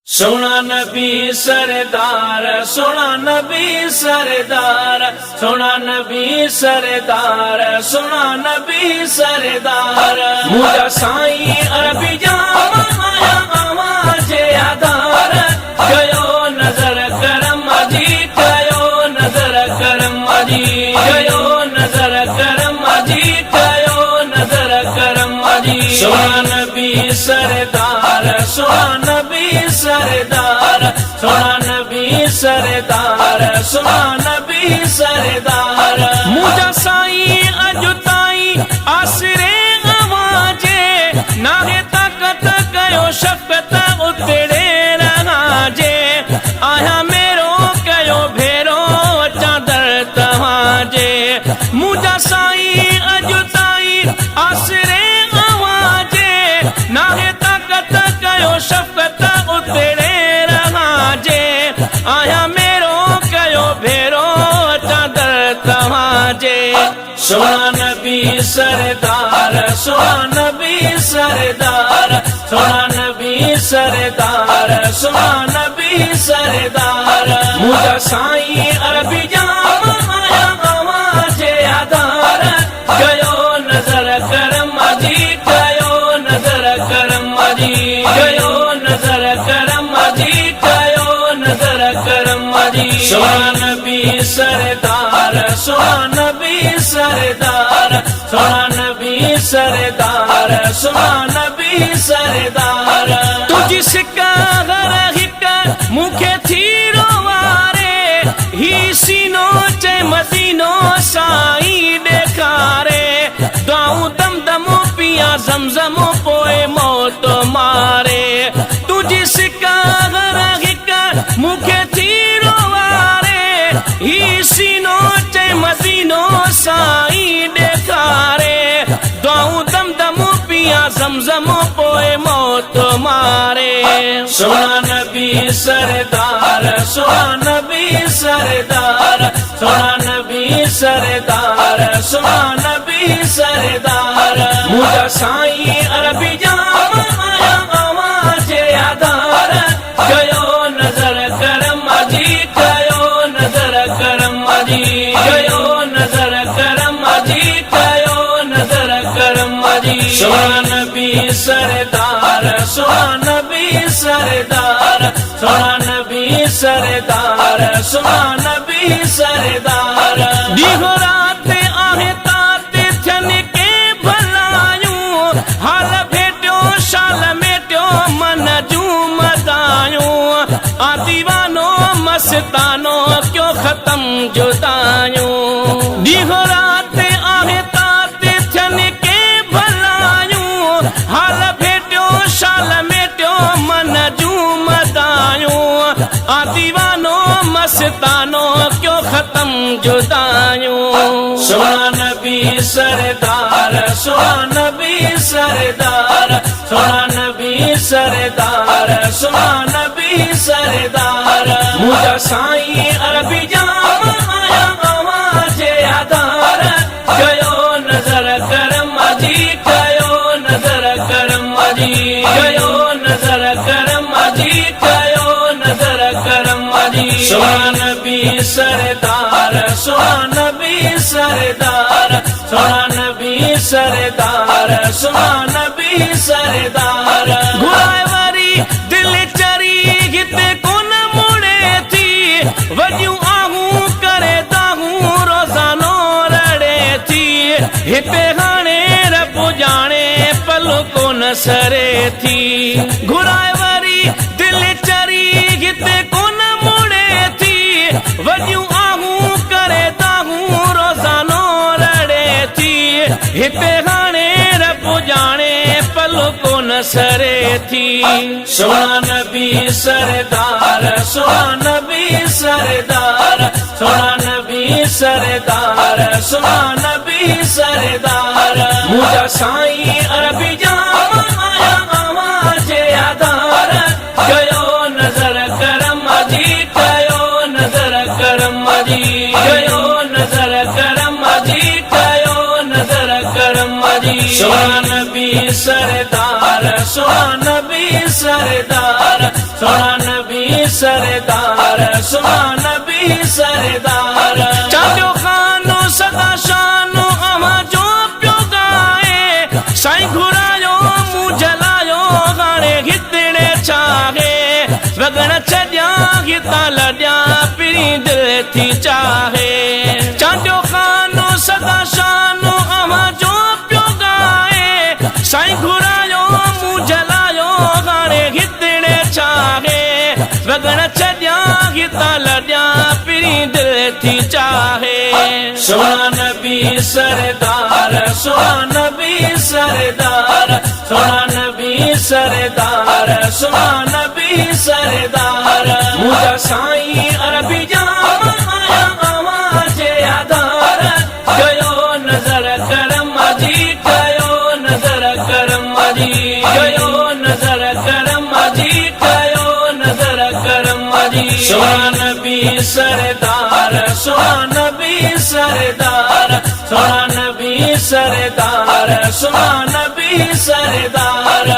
सोना नबी सरदार, सोना नबी सरदार, सोना नबी सरदार, सोना नबी सरदार। मुझा साईं अरबी जामा आया आवाज़े आधार। कयो नजर करम जी, कयो नजर करम जी, कयो नजर करम जी, कयो नजर करम जी। सोना नबी सरदार, सोना नबी सरदार, सोना नबी सरदार, सोना नबी सरदार। मुझा साईं अजुताई आसरे आवाज़े, नाहे ताकत कयो शफ़क़त उतरे रहाजे। आया मेरो कयो भेरो चादर तव्हांजे। मुझा साईं अजुताई आसरे आवाज़े, नाहे ताकत कयो शफ़क़त उतरे रहाजे। आया मेरो कयो भेरो चादर तव्हांजे। सोना नबी सरदार, सोना नबी सरदार, सोना नबी सरदार, सोना नबी सरदार। मुझा साईं अरबी जामा आया आवाज़े आधार। कयो नजर करम जी, कयो नजर करम जी, कयो नजर करम जी, कयो नजर करम जी। सोना नबी सरदार, सोना नबी सरदार, सोना नबी सरदार, सोना नबी सरदार। तुझ सिका घर हिक मुखे थी रोवारे, ही सीनो चे मदीनो साईं देखारे। गाऊं दम दमो पिया जमजमो पोए मौत मारे। तुझ सिका घर हिक मुखे थी रोवारे, ही सीनो चे मदीनो साईं देखारे। गाऊं दम दमो पिया जमजमो पोए मौत मारे। सोना नबी सरदार, सोना नबी सरदार, सोना नबी सरदार, सोना नबी सरदार। मुझा साईं अरबी जामा आया आवाज़े आधार। कयो नजर करम जी, कयो नजर करम जी, कयो नजर करम जी, कयो नजर करम जी। सोना नबी सरदार, सोना नबी सरदार, सोना नबी सरदार, सोना नबी सरदार। डीहो रात आहे ताते थियन के भलायूं, हाल भेटियो शाल मेटियो मन जूं मदायूं। आ दीवानो मस्तानो क्यों खत्म जुदायूं। डीहो रात आहे ताते थियन के भलायूं, हाल भेटियो शाल मेटियो मन जूं मदायूं। आ दीवानो मस्तानो क्यों खत्म जुदायूं। सोना नबी सरदार, सोना नबी सरदार, सोना नबी सरदार, सोना नबी सरदार। मुझा साईं अरबी जामा आया आवाज़े आधार। कयो नजर करम जी, कयो नजर करम जी, कयो नजर करम जी, कयो नजर करम जी। सोना नबी सरदार, सोना नबी सरदार, सोना नबी सरदार, सोना नबी सरदार। घुराए वारी दिल चरी हिते कोन मुड़े थी, वॼियूं आहूं करे दाहूं रोज़ानो रड़े थी। हिते हाणे रब ॼाणे पल कोन सरे थी। घुराए वारी दिल चरी हिते कोन मुड़े थी, वॼियूं आहूं करे दाहूं रोज़ानो रड़े थी। हिते हाणे रब ॼाणे पल कोन सरे थी। सोना नबी सरदार, सोना नबी सरदार, सोना नबी सरदार, सोना नबी सरदार। मुझा साईं अरबी जामा आया आवाज़े आधार। कयो नजर करम जी, कयो नजर करम जी, कयो नजर करम जी, कयो नजर करम जी। सोना नबी सरदार, सोना नबी सरदार, सोना सरदार सुना नबी सरदार चांदो खानो सदा शानो अमा जो पियो गाए साईं घुरायो मुंह जलायो हाणे हितड़े चाहे वगण छॾिया हितां लॾिया पिरी दिल थी चाहे चांदो खानो सदा शानो अमा जो पियो गाए साईं घुरायो मुंह जलायो हाणे हितड़े चाहे वगण छॾिया हितां लॾिया पिरी दिल थी चाहे सुना नबी सरदार सुना नबी सरदार सुना नबी सरदार सुना नबी सरदार मुझा साईं अरबी जाम आया आवाज़ आधार कयो नज़र करम जी कयो नज़र करम जी कयो नज़र करम जी कयो नज़र करम जी सुना नबी सरदार सुना नबी सरदार सुना नबी सरदार सुना नबी सरदार